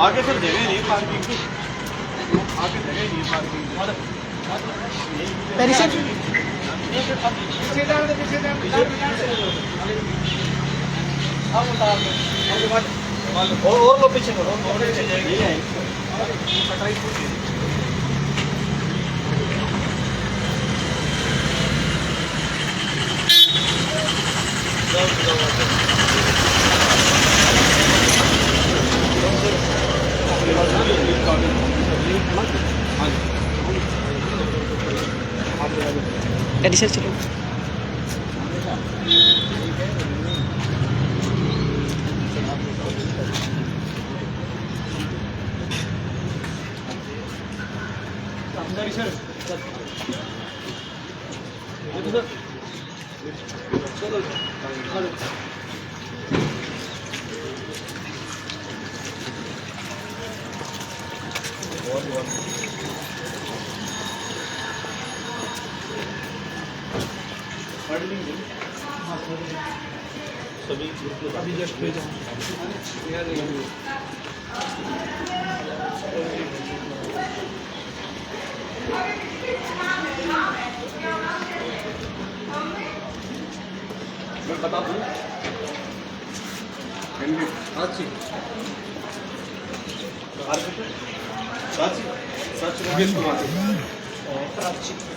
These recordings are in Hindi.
आगे सर जगह नहीं पार्किंग की, आगे जगह नहीं पार्किंग और लो पीछे करो और पीछे जाएंगे। एडिशन चलो सभी अभी जस्ट भेजा मैं बता दूँ अच्छी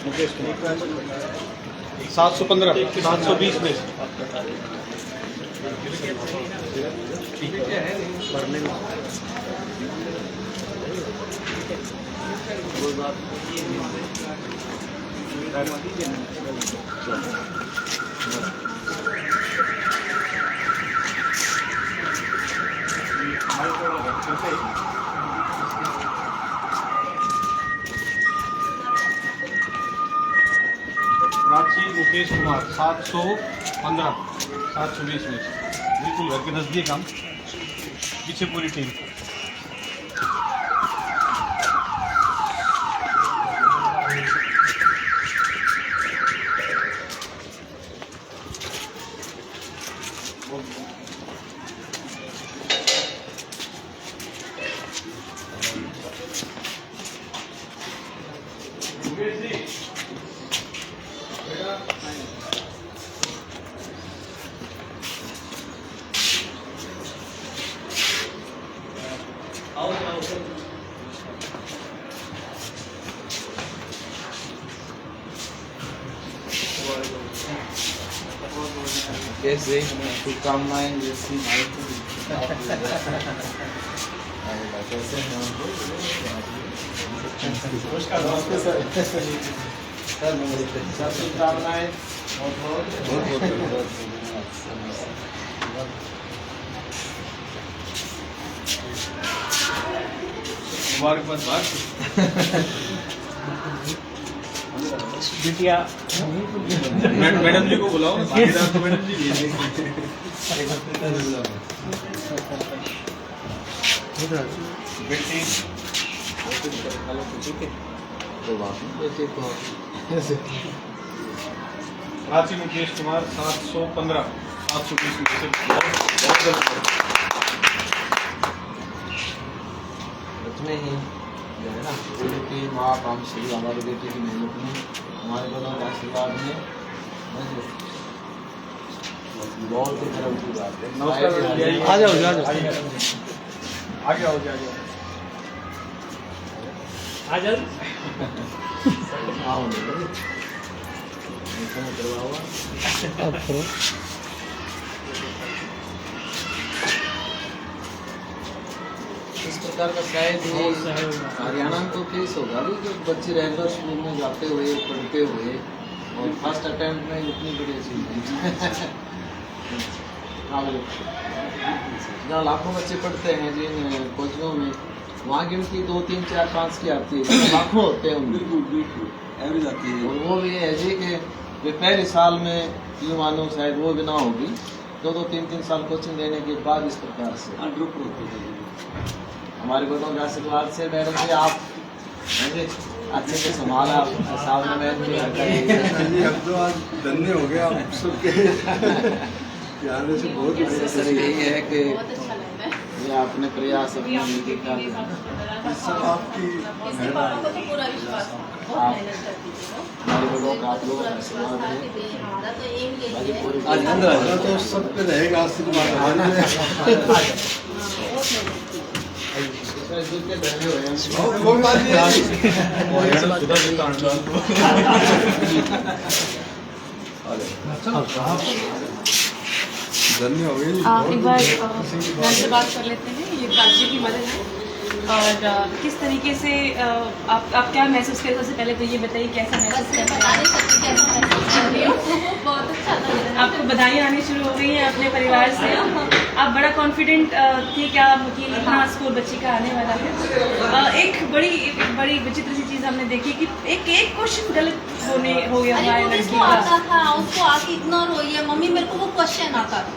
मुकेश कुमार 715 720 में भरने में रांची मुकेश कुमार 715 720 में बिल्कुल घर के नज़दीक हम पीछे पूरी टीम। कैसे शुभकामनाएं जैसी कैसे नमस्ते सर सर नमस्ते सर शुभकामनाएं बहुत मुबारकबाद बिटिया मैडम जी को बुलाओ ना, तो मैडम जी बेटी रांची मुकेश कुमार 715 720 में से इतने ही जो है ना पूरी टीम आप हम सभी हमारे बेटे की मेहनत में हमारे बलों के आशीर्वाद में बहुत ही तरह की बात है। नमस्कार आ जाओ आगे आओ आ जाओ आओ करवाओ अब करो इस प्रकार का शायद ये हरियाणा में तो केस होगा भी कि बच्चे रेगुलर स्कूल में जाते हुए पढ़ते हुए और फर्स्ट अटेम्प्ट में इतनी बड़ी अचीवमेंट जहाँ लाखों बच्चे पढ़ते हैं जिन कोचिंगों में, वहाँ गिनती 2, 3, 4, 5 की आती है, लाखों होते हैं उनमें। बिल्कुल एवरेज आती है। और वो भी है जी कि वे पहले साल में यूँ मानो शायद वो भी ना होगी, 2, 3 साल कोचिंग लेने के बाद इस प्रकार से ड्रॉप होते हैं। हमारे बड़ों के आशीर्वाद से मैडम जी आप अच्छे से संभाला, आप सामने में हम तो आज धन्य हो गए आप सबके आने से बहुत सर यही है कि बहुत अच्छा लग रहा है। ये आपने प्रयास अपनी नीति का सब आपकी इसके पापा को तो पूरा विश्वास था, बहुत मेहनत करती थी वो। हमारे बड़ों का आप लोगों पूरा का विश्वास आशीर्वाद था है। कि भाई हमारा तो एम यही है। आज अंदर आ जाओ। तो सब पे रहेगा आशीर्वाद। जूते पहने हुए हैं। कोई बात धन्य हो गए। एक बार घर से बात कर लेते हैं। ये प्राची की मदद है और किस तरीके से आप क्या महसूस करें? सबसे पहले तो ये बताइए कैसा बस महसूस मैं कर बता नहीं सकती कैसा महसूस कर रही हूँ। बहुत अच्छा लग रहा है। आपको बधाई आनी शुरू हो गई है अपने परिवार से। आप बड़ा कॉन्फिडेंट थे क्या कि इतना स्कोर बच्ची का आने वाला है? एक बड़ी विचित्र सी चीज़ हमने देखी कि एक क्वेश्चन गलत हो गया अरे हमारे वो लड़की उसको का। आता था, उसको आके इग्नोर हुई है मम्मी, मेरे को वो क्वेश्चन आता था।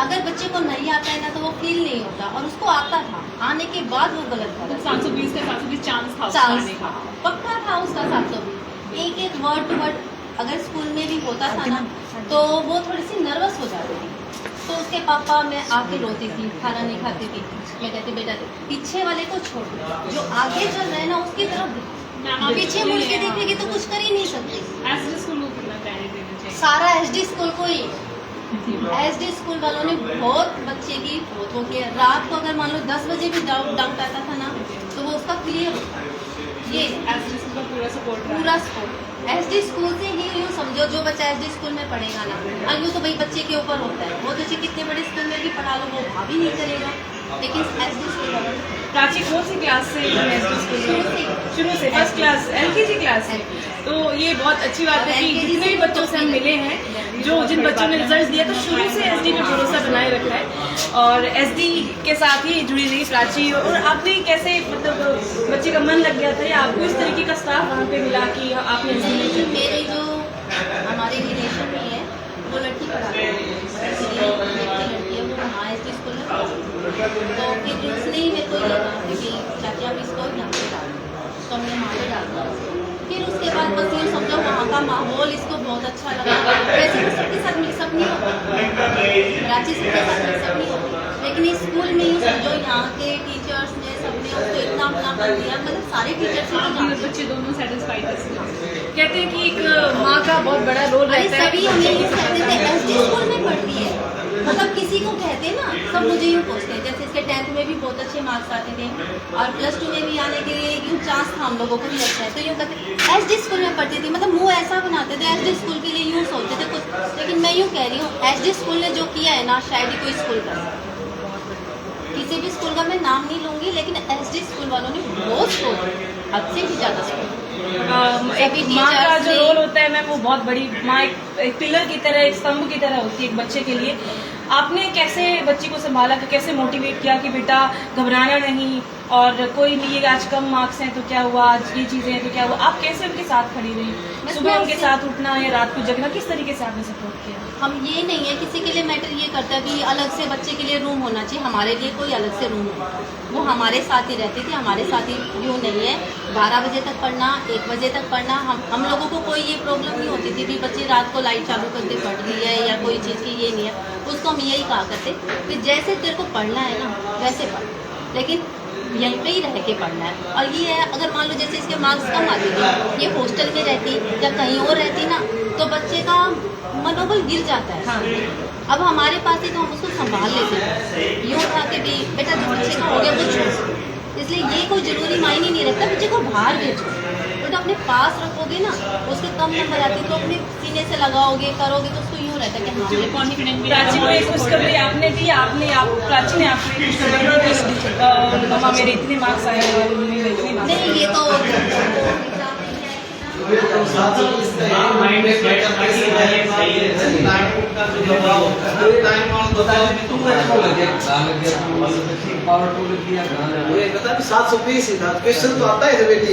अगर बच्चे को नहीं आता है ना तो वो फील नहीं होता, और उसको आता था, आने के बाद वो गलत था। 720 का 720 चांस था उसका चांस आने का। पक्का था उसका 720। एक वर्ड टू वर्ड अगर स्कूल में भी होता था ना तो वो थोड़ी सी नर्वस हो जाती थी। तो उसके पापा मैं आके रोती थी, खाना नहीं खाती थी। मैं कहती बेटा पीछे वाले को छोड़, जो आगे चल रहे हैं ना उसकी तरफ देखो। पीछे मुड़ के देखेगी तो कुछ कर ही नहीं सकती। सारा एसडी स्कूल को ही, एसडी स्कूल वालों ने बहुत बच्चे की फोटो की। रात को अगर मान लो 10 बजे भी डाउट आता था ना तो वो उसका क्लियर होता। ये पूरा सपोर्ट एसडी स्कूल से ही यूँ समझो, जो बच्चा एसडी स्कूल में पढ़ेगा ना, और यूँ तो भाई बच्चे के ऊपर होता है, वो तो चाहे कितने बड़े स्कूल में भी पढ़ा लो वो भाभी नहीं करेगा, लेकिन एसडी स्कूल वालों ने प्राची कौन सी क्लास से शुरू से फर्स्ट क्लास एलकेजी क्लास से? तो ये बहुत अच्छी बात है कि जितने भी बच्चों से हम मिले हैं, जिन बच्चों ने रिजल्ट दिया तो शुरू से एसडी पे भरोसा बनाए रखा है और एसडी के साथ ही जुड़ी रही प्राची। और आपने कैसे मतलब बच्चे का मन लग गया था या आपको इस तरीके का स्टाफ वहाँ पे मिला कि आपने मेरे जो हमारे रिलेशन में है वो लड़की पढ़ाती है, लड़की है वो वहाँ एसडी स्कूल में पढ़ाती है। तो फिर उसने ही मेरे को ये कहा कि चाची आप इसको यहाँ पे डाल, तो हमने वहाँ पे डाल दिया। फिर उसके बाद बस ये समझो वहाँ का माहौल इसको बहुत अच्छा लगा। वैसे तो सबके साथ मिक्सअप नहीं होता, प्राची सबके साथ मिक्सअप नहीं होता, लेकिन इस स्कूल में ही समझो यहाँ के टीचर्स ने सबने उसको इतना अपना कर दिया, मतलब सारे टीचर्स बच्चे दोनों सेटिस्फाइड कहते हैं कि एक माँ का बहुत बड़ा रोल रहता है। सभी हमें ये कहते थे एसडी स्कूल में पढ़ती है, मतलब किसी को कहते ना सब मुझे यूँ पूछते हैं। जैसे इसके 10th में भी बहुत अच्छे मार्क्स आते थे और +2 में भी आने के लिए यूँ चांस था हम लोगों को भी अच्छा है, तो यूँ कहते एसडी स्कूल में पढ़ती थी, मतलब मुँह ऐसा बनाते थे एसडी स्कूल के लिए, यूँ सोचते थे कुछ। लेकिन मैं यूँ कह रही हूँ एसडी स्कूल ने जो किया है ना शायद ही कोई स्कूल कर सकता। किसी भी स्कूल का मैं नाम नहीं लूँगी, लेकिन एसडी स्कूल वालों ने बहुत स्कोर, हद से भी ज़्यादा स्कोर। एक माँ का जो रोल होता है मैम वो बहुत बड़ी माँ एक पिलर की तरह, एक स्तंभ की तरह होती है एक बच्चे के लिए। आपने कैसे बच्ची को संभाला, कि कैसे मोटिवेट किया कि बेटा घबराना नहीं, और कोई नहीं है आज कम मार्क्स हैं तो क्या हुआ, आज ये चीज़ें हैं तो क्या हुआ, आप कैसे उनके साथ खड़ी रही? सुबह उनके साथ उठना या रात को जगना, किस तरीके से आपने सपोर्ट किया? हम ये नहीं है किसी के लिए मैटर ये करता है कि अलग से बच्चे के लिए रूम होना चाहिए, हमारे लिए कोई अलग से रूम हो, वो हमारे साथ ही रहती थी, हमारे साथ ही। यूँ नहीं है 12 बजे तक पढ़ना, 1 बजे तक पढ़ना, हम लोगों को कोई ये प्रॉब्लम नहीं होती थी भी बच्चे रात को लाइट चालू करके पढ़ रही है या कोई चीज़ की, ये नहीं है। उसको हम यही कहा करते कि जैसे तेरे को पढ़ना है ना वैसे पढ़, लेकिन यहीं पे ही रह के पढ़ना है। और ये है अगर मान लो जैसे इसके मार्क्स कम आते थे, ये हॉस्टल में रहती या कहीं और रहती ना तो बच्चे का मनोबल गिर जाता है। हाँ। अब हमारे पास ही तो हम उसको संभाल लेते हैं, यूँ था कि भी बेटा जो बच्चे का हो गया वो छोड़, इसलिए ये कोई ज़रूरी मायने नहीं रखता बच्चे को बाहर भेजो, तो अपने पास रखोगे ना, उसके कम नंबर आते तो अपने सीने से लगाओगे करोगे तो उसको यूँ रहता है कि हाँ कॉन्फिडेंट। प्राची को एक खुशखबरी आपने दी, प्राची ने आपको एक खुशखबरी दी, मम्मा मेरे इतने मार्क्स आए और इतने नहीं, ये तो ये तो 720 का हाँ, माइंड है, सेट करते समय सही है। टाइम का जो दबाव होता है, टाइम ऑन बताया भी तो लग गया, कहाँ लग गया, पावर टूल किया, कहाँ लग गया। ये पता नहीं 720 ही था, क्वेश्चन तो आता है बेटी।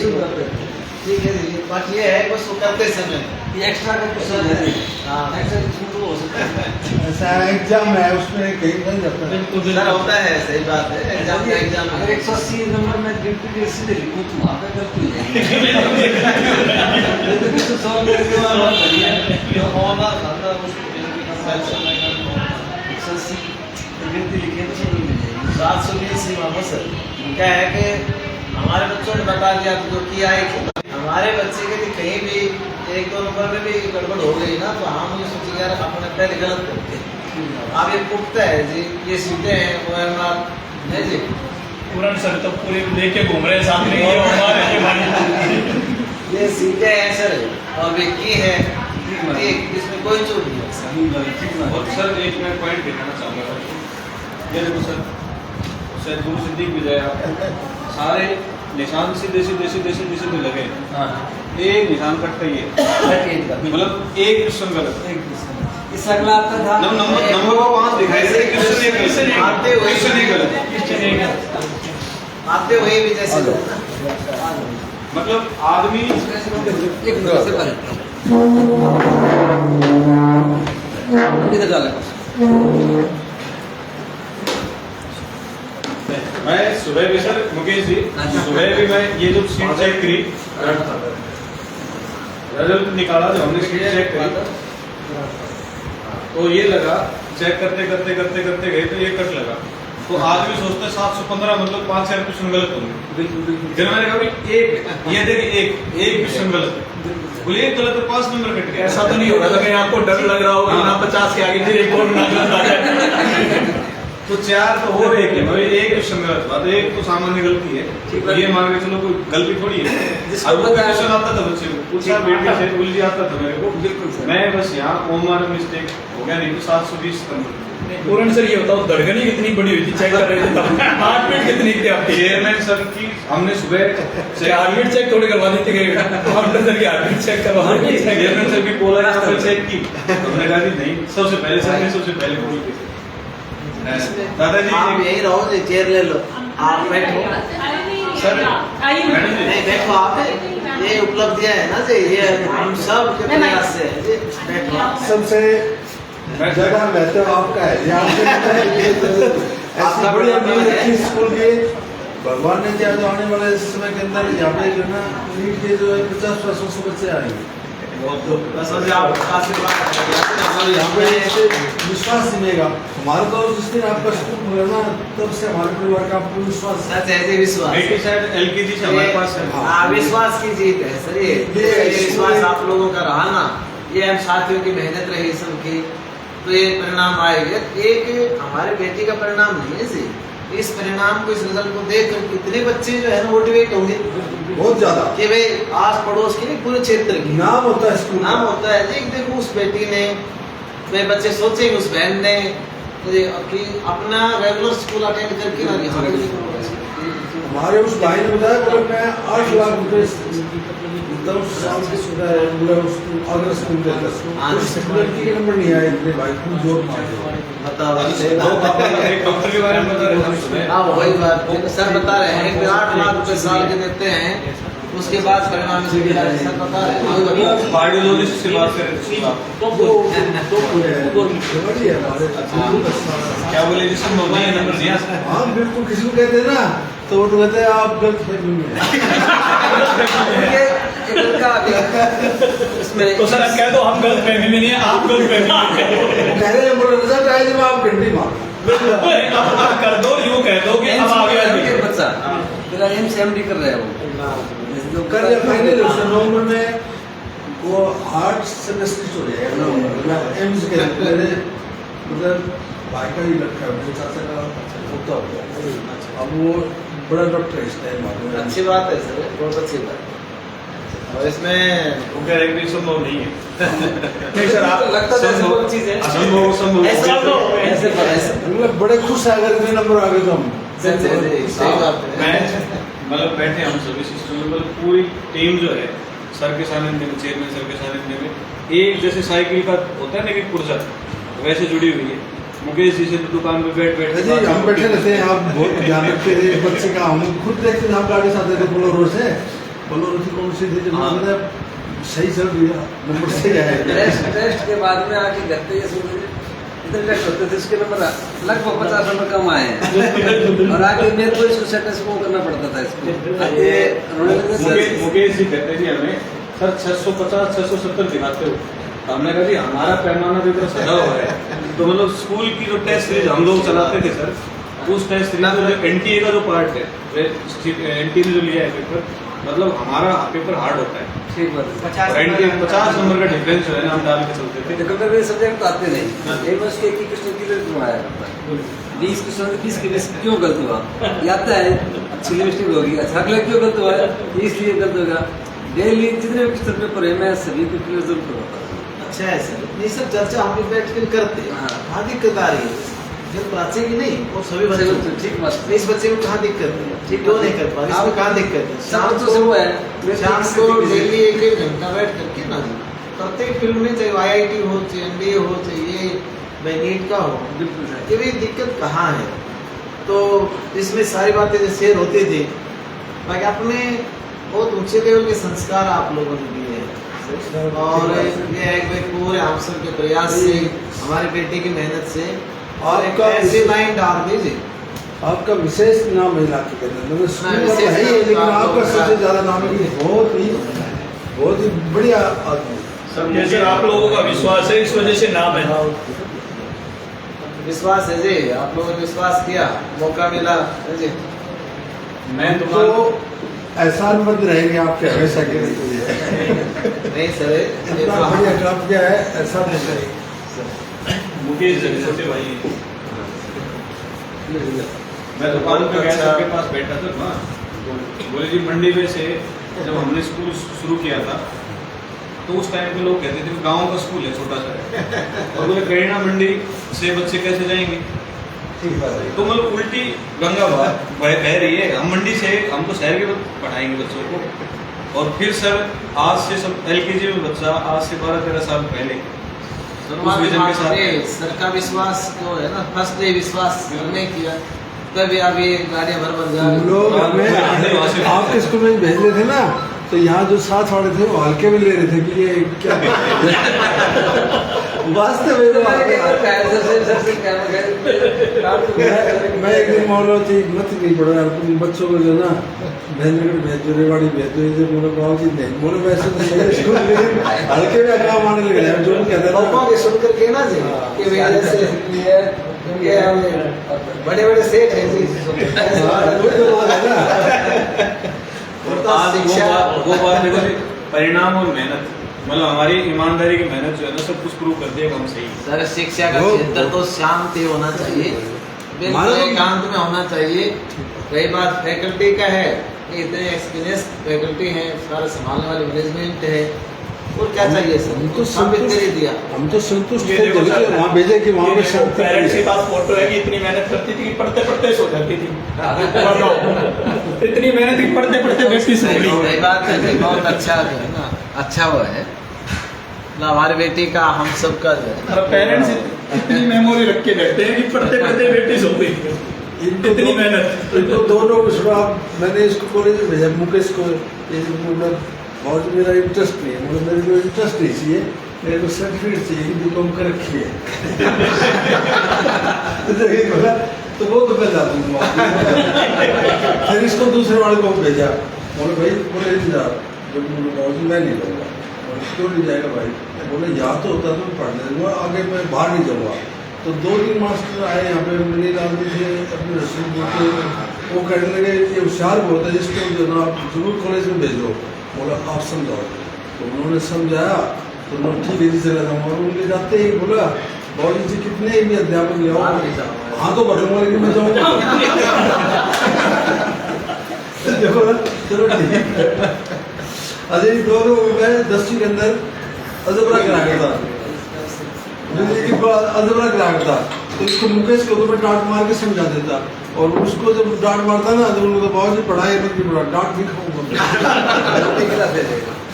ठीक है जी, बात ये है बस वो करते समय ये एक्स्ट्रा का क्वेश्चन है। हाँ, एक्स्ट्रा इसमें तो हो सकता है। ऐसा एग्जाम है उसमें कहीं नहीं जाता है। सर होता है, सही बात है, एग्जाम का एग्जाम है। अगर 180 नंबर में गिनती के सीधे लिखूं तो वहाँ पे गलती हो जाएगी। तो किसी सॉल्व करके वाला करिए जो होना था उसको 180 गिनती लिखे तो सही मिल जाएगी। 720 ही वापस है। क्या है कि हमारे बच्चों ने बता दिया तो जो किया है, हमारे बच्चे के लिए कहीं भी 1-2 नंबर में भी गड़बड़ हो गई ना तो हम ये सोचेंगे यार अपने पहले गलत करते हैं। अब ये पुख्ता है जी, ये सीटें हैं OMR है जी, पूर्ण सर तो पूरे लेके घूम रहे हैं सामने ये हमारे ये भाई ये सीटें हैं सर, और विक्की है एक, इसमें कोई चूक नहीं है। और सर एक मैं पॉइंट दिखाना चाहूँगा। ये देखो सर गुरु सिद्दीक विजय सारे निशान सीधे सीधे सीधे सीधे सीधे लगे, एक निशान कटता ही है, मतलब एक क्वेश्चन गलत। इस अगला आपका था नंबर को 5 दिखाई दे, क्वेश्चन एक आते हुए क्वेश्चन एक गलत, आते हुए भी जैसे मतलब आदमी एक मिनट से पहले इधर डाले मैं सुबह भी सर मुकेश जी सुबह भी मैं ये जो सीट चेक करी रिजल्ट निकाला, जब हमने सीट चेक करी तो ये लगा, चेक करते करते करते करते गए तो ये कट लगा, तो आदमी सोचता है 715 मतलब 5-6 क्वेश्चन गलत होंगे। फिर मैंने कहा भाई एक ये देखिए एक क्वेश्चन गलत है, बोले एक गलत है 5 नंबर कट गया। ऐसा तो नहीं होगा तो कहीं आपको डर लग रहा होगा ना 50 के आगे फिर एक और ना गलत आ जाए। तो 4 तो हो रहे हैं भाई, एक क्वेश्चन गलत बात, एक तो सामान्य गलती है, तो ये मान के चलो कोई गलती थोड़ी है। अब वो क्वेश्चन आता था बच्चे को, पूछा बेटे से उलझी आता था मेरे को, बिल्कुल सर। मैं बस यहाँ ओमर मिस्टेक हो गया, नहीं तो 720 नंबर। पूर्ण सर ये बताओ धड़कन ही कितनी बड़ी हुई थी चेक कर रहे थे तब, हार्ट बीट कितनी थी आपकी? चेयरमैन सर की हमने सुबह हार्ट बीट चेक थोड़ी करवा दी थी, डॉक्टर सर की हार्ट बीट चेक करवा दी। चेयरमैन सर की बोला यहाँ पर चेक की, हमने कहा नहीं सबसे पहले सर ने सबसे पहले बोल दी दादाजी आप यही रहो जी, चेयर ले लो, आप बैठो सर आइए मैडम जी नहीं बैठो आप, ये उपलब्धियां है ना जी, ये हम सब के प्रयास से है जी, बैठो आप। सबसे ज्यादा महत्व आपका है ये आपको पता है ये तो ऐसी बड़ी अमीर अच्छी स्कूल के भगवान ने क्या जो आने वाले समय के अंदर यहाँ पे जो ना नीट के जो 50% बच्चे आएंगे, बस अभी आप आशीर्वाद यहाँ पे ऐसे विश्वास मिलेगा हमारा। तो जिस दिन आपका स्कूल खुला ना तब से हमारे परिवार का आपको विश्वास है। सच ऐसे विश्वास बेटी शायद LKG से हमारे पास है। हाँ, विश्वास की जीत है सर, ये विश्वास आप लोगों का रहा ना, ये हम साथियों की मेहनत रही सबकी, तो ये परिणाम आएगा। एक हमारे बेटी का परिणाम नहीं है जी, इस परिणाम को, इस रिजल्ट को देखकर कितने बच्चे जो है ना मोटिवेट होंगे बहुत ज्यादा कि भाई आस पड़ोस के नहीं पूरे क्षेत्र की नाम होता है स्कूल नाम होता है जी। देखो उस बेटी ने, वे बच्चे सोचेंगे उस बहन ने कि अपना रेगुलर स्कूल अटेंड करके ना हमारे उस भाई ने बताया बोले मैं 8 लाख रुपए 10 साल की सुविधा है, बोले उसको अगर स्कूल देता उस लड़की के नंबर नहीं आए इतने भाई खूब जोर मारे बताओ। एक डॉक्टर के बारे में बता रहे थे सुबह। हाँ वही बात सर बता रहे हैं कि 8 लाख रुपए साल के देते हैं, उसके बाद परिणाम से सर बता रहे हैं। कार्डियोलॉजिस्ट से बात करें बढ़िया हमारे क्या बोले जिसको मोबाइल नंबर दिया हाँ बिल्कुल, किसी को कहते हैं ना तो वो कहते हैं आप गलत फहमी में तो सर अब कह दो हम गलत फहमी में नहीं है, आप गलत फहमी में कह रहे हैं बोले रिजल्ट आए जब आप घंटी मार अब कर दो, यूँ कह दो कि अब आ गया बच्चा मेरा MD कर रहा है वो कर लिया फाइनल नवंबर में वो 8 सेमेस्टर हो जाएगा नवंबर एम्स के मेरे मतलब भाई का ही लड़का है, मेरे चाचा का पोता हो गया, अब वो बड़ा डॉक्टर है इस टाइम मालूम है। अच्छी बात है सर, बहुत अच्छी बात है। और इसमें वो कह रहे हैं कि संभव नहीं है। नहीं सर आप लगता है बहुत चीज है असंभव संभव ऐसे बड़े खुश है अगर इतने नंबर आ गए तो हम सही बात है। मैं मतलब बैठे हम सभी सिस्टम में, मतलब पूरी टीम जो है सर के सानिध्य में, चेयरमैन सर के सानिध्य में, एक जैसे साइकिल का होता है ना कि पुर्जा, वैसे जुड़ी हुई है। मुकेश जी से तो दुकान पे बैठ जी हम बैठे रहते हैं, आप बहुत ध्यान रखते थे बच्चे का, हम खुद देखते थे, आप गाड़ी से आते थे बोलोरो से, बोलोरो थी कौन सी थी जो हमने सही चल रही है, नंबर से है। टेस्ट के बाद में आके घर पे ये सुन इतने टेस्ट होते थे, उसके नंबर लगभग 50 नंबर कम आए हैं और आगे मेरे को इसको सेटिस्फाई करना पड़ता था इसको। ये मुकेश जी कहते थे हमें, सर 650 670 दिखाते हो। तो हमने कहा जी हमारा पैमाना तो इतना सजा हुआ है, तो मतलब स्कूल की जो टेस्ट सीरीज हम लोग चलाते थे सर, उस टेस्ट सीरीज में जो एनटीए का जो पार्ट है, एनटीए ने जो लिया है पेपर, मतलब हमारा पेपर हार्ड होता है। ठीक बात है। और एनटीए 50 नंबर का डिफरेंस जो है ना, हम डाल के चलते थे। देखो कभी सब्जेक्ट तो आते नहीं, एक बस के 21 क्वेश्चन क्लियर करवाया करता है, 20 क्वेश्चन 20 के 20 क्यों गलत हुआ, ये आता है अच्छी मिस्टेक होगी, अच्छा अगला क्यों गलत हुआ है, इसलिए गलत होगा। डेली जितने भी क्वेश्चन पेपर है मैं सभी को क्लियर जरूर करवाता हूँ। अच्छा है सर, ये सब चर्चा हम लोग बैठ कर करते हैं। हाँ। कहाँ दिक्कत आ रही है, जब बच्चे की नहीं और सभी बच्चे को, ठीक बात। इस बच्चे को कहाँ दिक्कत है, ठीक क्यों नहीं कर पा रहे, इसमें कहाँ दिक्कत है। शाम सब से वो है शाम को डेली 1-1 घंटा बैठ करके ना जी, प्रत्येक फील्ड में चाहे IIT हो, चाहे MBA हो, चाहे ये नीट का हो, बिल्कुल है। ये भी दिक्कत कहाँ है। तो इसमें सारी बातें जो शेयर होती थी, बाकी अपने बहुत ऊंचे लेवल के संस्कार आप लोगों ने दिए हैं, और ये है कि पूरे हम सब के प्रयास से, हमारे बेटे की मेहनत से, और एक ऐसी लाइन डाल दीजिए। आपका विशेष नाम है इलाके के अंदर, मतलब स्कूल का विशेष है ही है, लेकिन नाम आपका तो सबसे ज्यादा नाम है कि बहुत ही बढ़िया आदमी। सब सर आप लोगों का विश्वास है, इस वजह से नाम है। विश्वास है जी, आप लोगों ने विश्वास किया, मौका मिला जी। मैं तो एहसान मंद रहेंगे आपके हमेशा के लिए। नहीं सर, ये इतना तो बढ़िया काम किया है, ऐसा नहीं करेंगे। मुकेश जी छोटे भाई हैं। मैं दुकान पे गया सबके पास बैठा था ना, तो बोले जी मंडी में से जब हमने स्कूल शुरू किया था, तो उस टाइम पे लोग कहते थे कि गांव का स्कूल है छोटा सा, और बोले करीना मंडी से बच्चे कैसे जाएंगे। ठीक बात है। तो मतलब उल्टी गंगा बह रही है, हम मंडी से, हम तो शहर के पढ़ाएंगे बच्चों को। और फिर सर आज से सब LKG में बच्चा आज से 12-13 साल पहले उस विजन के साथ सर का विश्वास जो है ना, फर्स्ट डे विश्वास हमने किया, तभी आप ये गाड़ियाँ भर भर जा हम लोग हमें आपके स्कूल में भेज रहे थे ना, तो यहाँ जो साथ वाले थे वो हल्के में ले रहे थे कि ये क्या वास्तव में मैं एक दिन मान लो थी मत नहीं पड़ रहा, बच्चों को जो ना भेजो भेजो रेवाड़ी भेजो, ये बोलो गाँव जी नहीं बोलो, वैसे तो सही स्कूल हल्के में काम आने लगे हैं, जो भी कहते हैं सुन करके ना जी कि बड़े बड़े सेठ हैं जी। आज वो बात देखो जी, परिणाम और मेहनत, मतलब हमारी ईमानदारी की मेहनत जो है ना, सब कुछ प्रूव कर दिया हम सही। सर शिक्षा का क्षेत्र तो शांति होना चाहिए, बिल्कुल एकांत में होना चाहिए। रही बात फैकल्टी का है, इतने एक्सपीरियंस फैकल्टी हैं, सारा संभालने वाले मैनेजमेंट है, और क्या चाहिए सर, हम तो साबित कर ही दिया। हम तो संतुष्ट थे, वहाँ भेजे कि वहाँ पे शांति। पेरेंट्स के पास फोटो है कि इतनी मेहनत करती थी कि पढ़ते पढ़ते सो जाती थी। इतनी मेहनत की पढ़ते पढ़ते व्यक्ति सो गई। सही बात है जी, बहुत अच्छा जो है ना, अच्छा वो है ना, हमारे बेटी का हम सब का जो है। पेरेंट्स इतनी मेमोरी रख के बैठते हैं कि पढ़ते पढ़ते बेटी सो गई। इतनी मेहनत। इनको दोनों मैंने इसको कॉलेज में भेजा, मुकेश को, बहुत मेरा इंटरेस्ट नहीं है, मतलब मेरे को इंटरेस्ट नहीं चाहिए, मेरे को सर्टिफिकेट चाहिए कि बीकॉम कर रखी है। तो वो तो मैं जा दूंगा। फिर इसको दूसरे वाले को भेजा, बोले भाई बोले जा, जब मैं नहीं लूँगा, क्यों नहीं जाएगा भाई, बोले यहाँ तो होता तो पढ़ दूँगा, आगे मैं बाहर नहीं जाऊँगा। तो 2-3 मास्टर आए यहाँ पे, मिली लाल जी थे अपने रसूल के, वो कहने लगे ये होशियार बहुत है, इसको जो ना आप जरूर कॉलेज में भेजो। बोला आप समझाओ, तो उन्होंने समझाया, तो उन्होंने ठीक है जी चला जाऊँगा, और उनके जाते ही बोला बाबू जी कितने भी अध्यापक ले आओ, हाँ तो बढ़ूंगा लेकिन मैं जाऊँगा। देखो ना, चलो ठीक है। अजय दोनों मैं 10वीं के अंदर अजबरा ग्राहक था, अजबरा ग्राहक था, तो इसको मुकेश को तो मैं डांट मार के समझा देता, और उसको जब डांट मारता ना तो उनको बाबू जी पढ़ाई मत भी पढ़ा, डांट भी खाऊंगा।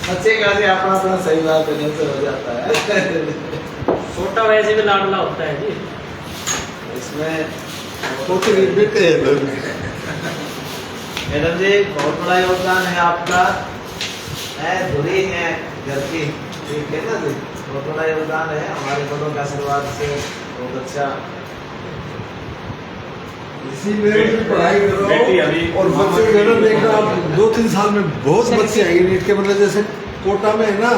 बच्चे का जी अपना अपना सही बात करने से हो जाता है। छोटा वैसे भी लाडला होता है जी। इसमें छोटे बेटे हैं। मैडम जी बहुत बड़ा योगदान है आपका, है धुरी है घर की, ठीक है ना जी, बहुत बड़ा योगदान है हमारे बड़ों के आशीर्वाद से, बहुत अच्छा। इसी में भी पढ़ाई बेटी करो अभी और बच्चे जो है ना देखना आप 2-3 साल में बहुत बच्चे आएंगे नीट के, मतलब जैसे कोटा में है ना,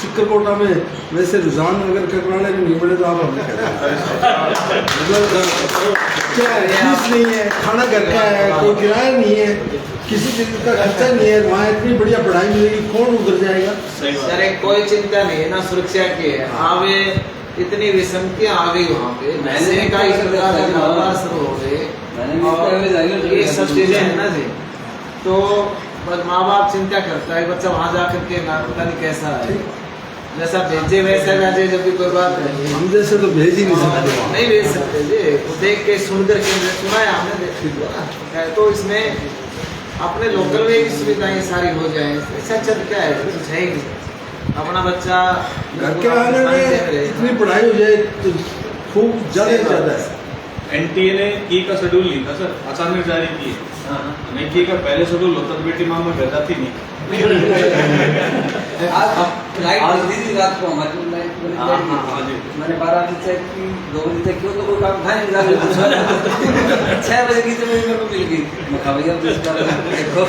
सिक्कर कोटा में, वैसे रुझान अगर करवाने में नहीं मिले तो आप अपने मतलब क्या है, फीस नहीं है, खाना घर का है, कोई किराया नहीं है, किसी चीज का खर्चा नहीं है, वहाँ इतनी बढ़िया पढ़ाई मिलेगी, कौन उधर जाएगा? सर कोई चिंता नहीं है ना, सुरक्षा की है। हाँ वे इतनी विषमतियाँ आ गई वहाँ पे, मैंने का शुरू हो गए और ये सब चीजें है ना जी, तो बस माँ बाप चिंता करता है बच्चा वहाँ जा करके ना पता नहीं कैसा है, जैसा भेजे वैसा भेजे, जब भी कोई बात नहीं जैसे तो भेज ही नहीं सकते, नहीं भेज सकते जी, वो देख के सुन कर के सुना है हमने, देखा तो इसमें अपने लोकल में भी सुविधाएं सारी हो जाए, इससे अच्छा क्या है, कुछ है ही नहीं। अपना बच्चा घर के आने में इतनी पढ़ाई हो जाए तो खूब ज्यादा से ज्यादा है। एनटीए ने की का शेड्यूल नहीं था सर, अचानक जारी किए। नहीं की का पहले शेड्यूल होता तो बेटी माँ में घर जाती नहीं। लाइट दीदी रात को हमारी लाइट मैंने 12 बजे चेक की, 2 बजे तक क्यों तो कोई काम था नहीं, 6 बजे की जब मेरे को मिल गई, मैं कहा भैया देखो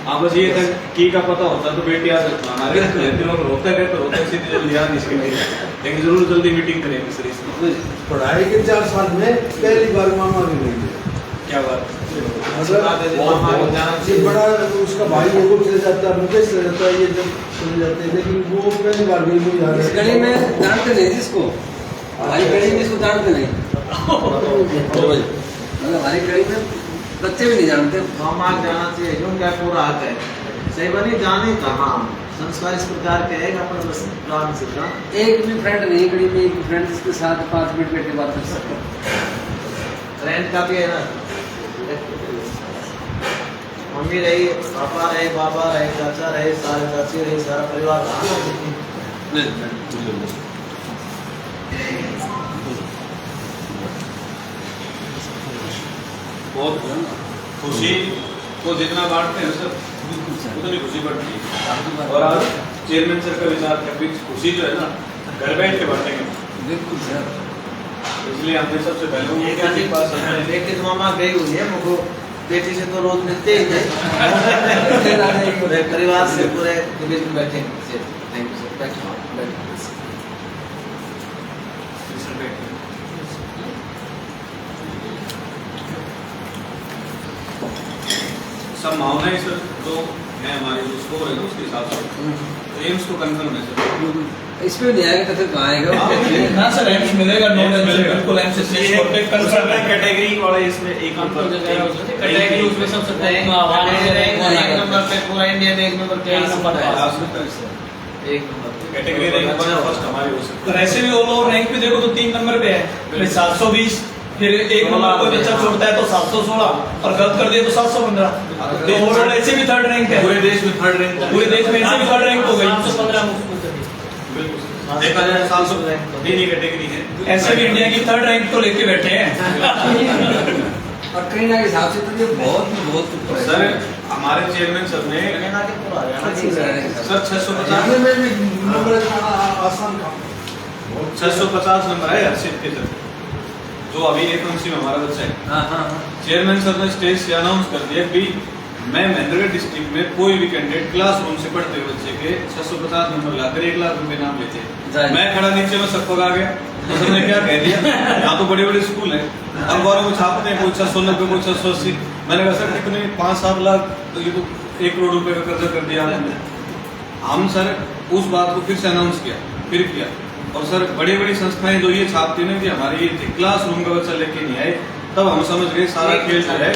हाँ बस ये था की का पता होता तो बेटी आ सकता हमारे रोते गए तो रोते सीधे जल्दी आ नहीं सकते, लेकिन जरूर जल्दी मीटिंग करेंगे सर इसमें। पढ़ाई के 4 साल में पहली बार मामा भी नहीं गए। क्या बात, मतलब ये बड़ा उसका भाई है वो चले जाता है, मुकेश चले जाता है, ये जब चले जाते हैं, लेकिन वो पहली बार भी वो याद इस गली में जानते नहीं जिसको, हमारी गली में इसको जानते नहीं, मतलब हमारी गली में बच्चे भी नहीं जानते। मामा जाना चाहिए जो क्या पूरा हक है, सही बनी जाने कहाँ संस्कार इस प्रकार के है अपने बस प्लान से का एक भी फ्रेंड नहीं गली में, एक भी फ्रेंड जिसके साथ 5 मिनट बैठ के बात कर सकते। रेंट का भी है ना, मम्मी रही, पापा रहे, बाबा रहे, चाचा रहे, सारे चाची रहे, सारा परिवार बहुत खुशी को जितना बांटते हैं सर उतनी खुशी बढ़ती है। और आज चेयरमैन सर का विचार है कि खुशी जो है ना घर बैठ के बांटेंगे, बिल्कुल सर, इसलिए हमने सबसे पहले उनके पास बेटी तो मामा गई हुई है, मुझको बेटी से तो रोज मिलते ही नहीं, पूरे परिवार से पूरे डिवीजन बैठे। थैंक यू सर, बैठो। संभावना है सर तो है हमारी जो स्कोर है उसके हिसाब से तो एम्स को कंफर्म है सर। इस पे नहीं आएगा तो फिर कहाँ आएगा? ना सर एम्स मिलेगा, नो टेंशन, बिल्कुल एम्स से कंसर्न है। कैटेगरी वाला इसमें एक कैटेगरी उसमें सबसे एक नंबर पे पूरा इंडिया में 1 नंबर पे एक नंबर कैटेगरी रैंक फर्स्ट हमारी हो सकती और ऐसे भी ओवर ऑल रैंक पे देखो तो 3 नंबर पे है, फिर 720, फिर 1 नंबर कोई बच्चा छोड़ता है तो 716 और गलत कर दिया तो 715, तो ओवरऑल ऐसे भी 3rd रैंक है पूरे देश में 3rd रैंक, पूरे देश में ऐसे भी 3rd रैंक हो गई। 715 देखा जाए 700 नहीं कैटेगरी है, ऐसे भी इंडिया की 3rd रैंक तो लेके बैठे हैं। और कहीं के हिसाब से तो ये बहुत ऊपर है सर। हमारे चेयरमैन सर ने सर 650 में भी नंबर आसान काम 650 नंबर है हर्षित के सर, जो अभी एफएमसी में हमारा बच्चा है। हाँ। चेयरमैन सर ने स्टेज से अनाउंस कर दिया कि मैं महेंद्रगढ़ डिस्ट्रिक्ट में कोई भी कैंडिडेट क्लासरूम से पढ़ते हुए बच्चे के 650 नंबर लाकर 1 लाख रुपए नाम लेते हैं। मैं खड़ा नीचे में सबको आ गया, तो सर ने क्या कह दिया, यहाँ तो बड़े बड़े स्कूल है, अखबारों में छापते हैं कोई 690 कोई 680। मैंने कहा सर कितने 5-7 लाख, तो ये तो 1 करोड़ रुपए का कर्जा कर दिया आपने। हम सर उस बात को फिर से अनाउंस किया और सर बड़ी बड़ी संस्थाएं जो ये छापती है कि हमारे ये क्लासरूम का बच्चा लेके नहीं आए, तब हम समझ गए सारा खेल जो है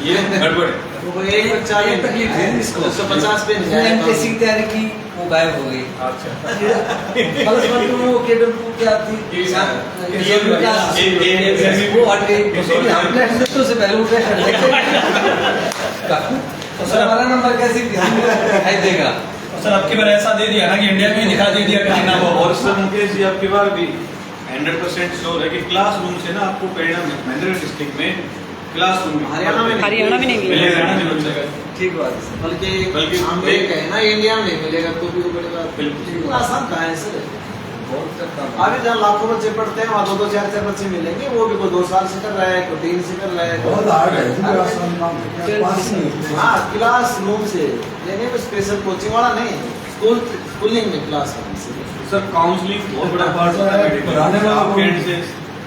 ये गड़बड़ है। वो एक बच्चा ये तकलीफ है इसको, 150 पे एमपीएससी की तैयारी की वो गायब हो गई। प्लस वन में वो केडर को क्या थी वो हट गई, हम टेस्ट से पहले वो टेस्ट हट गए। तो सर हमारा नंबर कैसे दिखाई देगा? सर अब की बार ऐसा दे दिया ना कि इंडिया में ही दिखा दे दिया कहीं ना वो। और सर मुकेश जी आपकी बार भी 100% श्योर है कि क्लासरूम से ना आपको परिणाम महेंद्र डिस्ट्रिक्ट में क्लासरूम हरियाणा में नहीं मिलेगा ना जो बच्चे का। ठीक बात है सर। बल्कि हम ये कहें ना इंडिया में नहीं मिलेगा तो भी वो बड़ी बात। बिल्कुल। बिल्कुल आसान कहाँ है सर। बहुत अच्छा अभी जहाँ लाखों बच्चे पढ़ते हैं वहाँ 2-2 4-4 बच्चे मिलेंगे, वो भी कोई 2 साल से कर रहा है, कोई 3 से कर रहा है। बहुत हार्ड है, कोई आसान काम नहीं है, पास नहीं होते। हाँ क्लास रूम से, यानी स्पेशल कोचिंग वाला नहीं, स्कूलिंग में क्लास रूम से। सर काउंसलिंग बहुत बड़ा पार्ट होता है पढ़ाने वाला आपके को- एंड से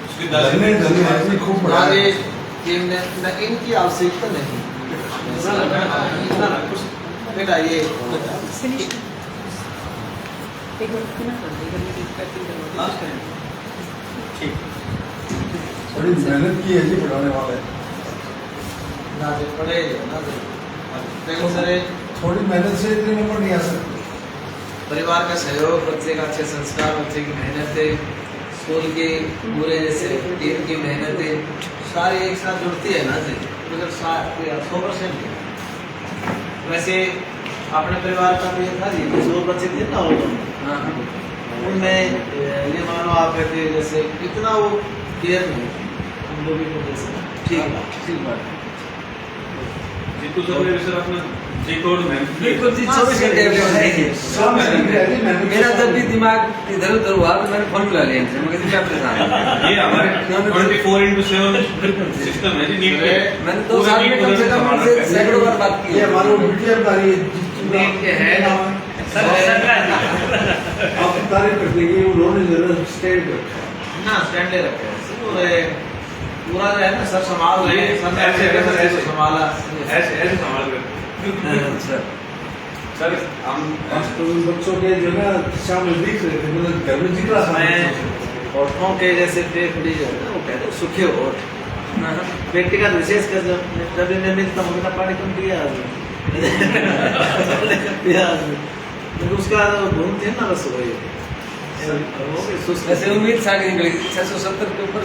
उसकी धनी धनी आदमी खूब पढ़ा आगे है। इनकी आवश्यकता नहीं। बेटा ये ठीक। बड़ी मेहनत की है जी पढ़ाने वाले। ना जो पढ़े ना जो सर थोड़ी मेहनत से इतने नंबर नहीं आ सकते। परिवार का सहयोग, बच्चे का अच्छे संस्कार, बच्चे की मेहनतें, स्कूल की पूरे जैसे टीम की मेहनतें सारी एक साथ जुड़ती है ना जी, मतलब 100%। वैसे अपने परिवार का भी था जी, 2 बच्चे थे ना वो लोग, उनमें ये मानो आप कहते हैं जैसे इतना वो केयर नहीं हम लोग को जैसे। ठीक बात। जीतू सर ने भी सर अपना जी कोड में बिल्कुल जी 24 घंटे अवेलेबल है ये। सब मेहनत है जी, मेहनत मेरा जब भी दिमाग इधर उधर हुआ तो मैंने फोन मिला लिया इनसे, मैं कहती क्या परेशान है। ये हमारे 24/7 सिस्टम है जी नीट पे। मैंने 2 साल में कम से कम उनसे सैकड़ों बार बात की ये है। हमारे बिटिया बता रही है नीट के है। आप तारीफ करते हैं कि उन्होंने जरा स्टैंड रखा है। ना स्टैंड ले रखे हैं सर, वो है पूरा जो है ना सर संभाल रहे हैं, सर ने ऐसे संभाला ऐसे संभाल कर अच्छा सर हम तो उन बच्चों के जो ना सामने दिख रहे थे, मतलब घर में दिख रहा था। औरतों के जैसे पेट जो है ना वो कहते हैं सूखे होठ। व्यक्तिगत विशेष कर जब मैं मिलता हूँ ना पानी कम पिया लेकिन उसके बाद घूमते हैं ना बस वही वैसे उम्मीद सारी निकली 670 के ऊपर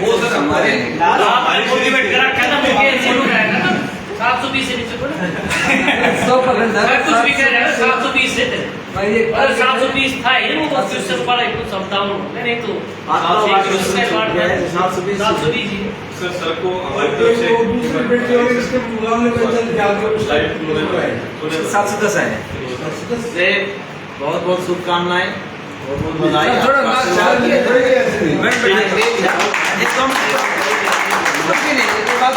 वो सर हमारे हमारी मोटिवेट करा कहना मुझे जीरो रहेगा ना 720 से नीचे बोला 100% मैं कुछ भी कह रहा हूं 720 से थे मैं ये और 720 था ये वो क्वेश्चन वाला एक कुछ समझाऊं नहीं तो 720 जी सर को हमारी तो तरफ से वो दूसरे बेटे और इसके मुकाबले में चल के आगे वो लाइव 710 है। से बहुत बहुत शुभकामनाएं, बहुत बहुत बधाई। थोड़ा आपका बात आशीर्वाद चाल है। थोड़े ऐसे नहीं। इसको हम- बात